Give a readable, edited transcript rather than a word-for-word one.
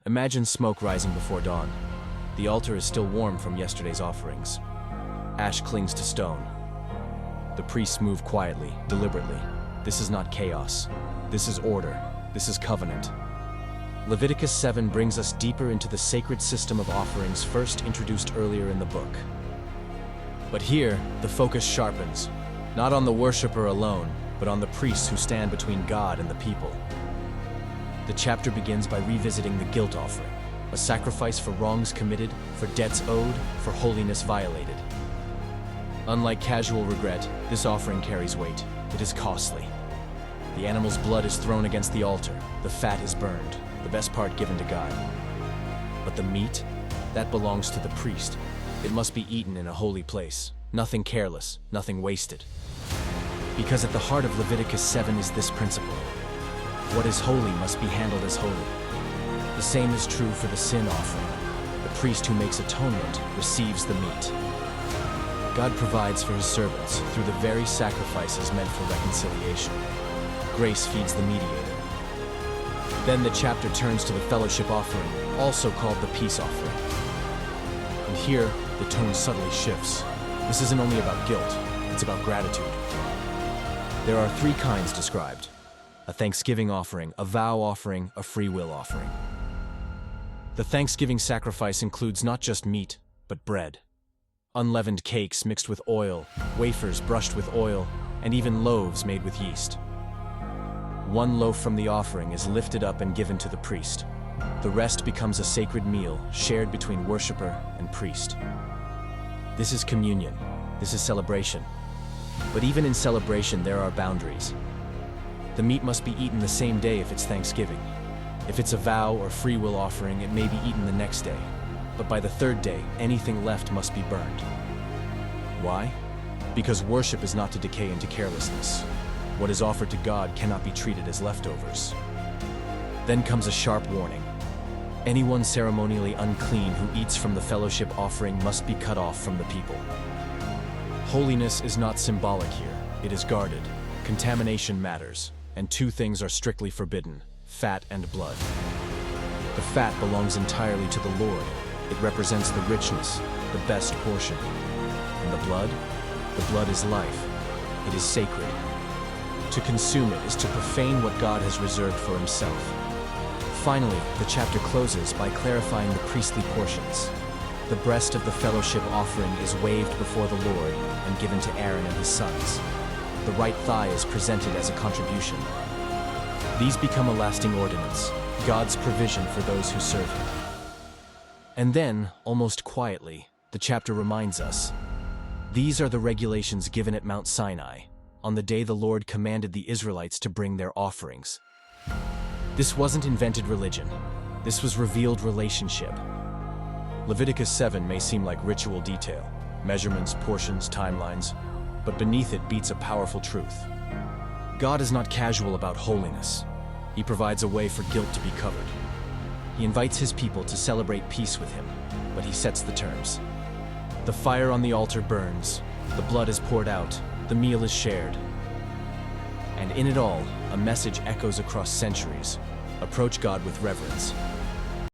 Imagine smoke rising before dawn. The altar is still warm from yesterday's offerings. Ash clings to stone. The priests move quietly, deliberately. This is not chaos. This is order. This is covenant. Leviticus 7 brings us deeper into the sacred system of offerings first introduced earlier in the book. But here, the focus sharpens, not on the worshiper alone, but on the priests who stand between God and the people. The chapter begins by revisiting the guilt offering, a sacrifice for wrongs committed, for debts owed, for holiness violated. Unlike casual regret, this offering carries weight. It is costly. The animal's blood is thrown against the altar, the fat is burned, the best part given to God. But the meat, that belongs to the priest. It must be eaten in a holy place, nothing careless, nothing wasted. Because at the heart of Leviticus 7 is this principle. What is holy must be handled as holy. The same is true for the sin offering. The priest who makes atonement receives the meat. God provides for his servants through the very sacrifices meant for reconciliation. Grace feeds the mediator. Then the chapter turns to the fellowship offering, also called the peace offering. And here, the tone subtly shifts. This isn't only about guilt, it's about gratitude. There are three kinds described: a thanksgiving offering, a vow offering, a free will offering. The thanksgiving sacrifice includes not just meat, but bread. Unleavened cakes mixed with oil, wafers brushed with oil, and even loaves made with yeast. One loaf from the offering is lifted up and given to the priest. The rest becomes a sacred meal shared between worshiper and priest. This is communion. This is celebration. But even in celebration, there are boundaries. The meat must be eaten the same day if it's Thanksgiving. If it's a vow or free will offering, it may be eaten the next day. But by the third day, anything left must be burned. Why? Because worship is not to decay into carelessness. What is offered to God cannot be treated as leftovers. Then comes a sharp warning. Anyone ceremonially unclean who eats from the fellowship offering must be cut off from the people. Holiness is not symbolic here. It is guarded. Contamination matters, and two things are strictly forbidden: fat and blood. The fat belongs entirely to the Lord. It represents the richness, the best portion. And the blood is life. It is sacred. To consume it is to profane what God has reserved for himself. Finally, the chapter closes by clarifying the priestly portions. The breast of the fellowship offering is waved before the Lord and given to Aaron and his sons. The right thigh is presented as a contribution. These become a lasting ordinance, God's provision for those who serve him. And then, almost quietly, the chapter reminds us, these are the regulations given at Mount Sinai, on the day the Lord commanded the Israelites to bring their offerings. This wasn't invented religion. This was revealed relationship. Leviticus 7 may seem like ritual detail, measurements, portions, timelines, but beneath it beats a powerful truth. God is not casual about holiness. He provides a way for guilt to be covered. He invites his people to celebrate peace with him, but he sets the terms. The fire on the altar burns, the blood is poured out, the meal is shared. And in it all, a message echoes across centuries. Approach God with reverence.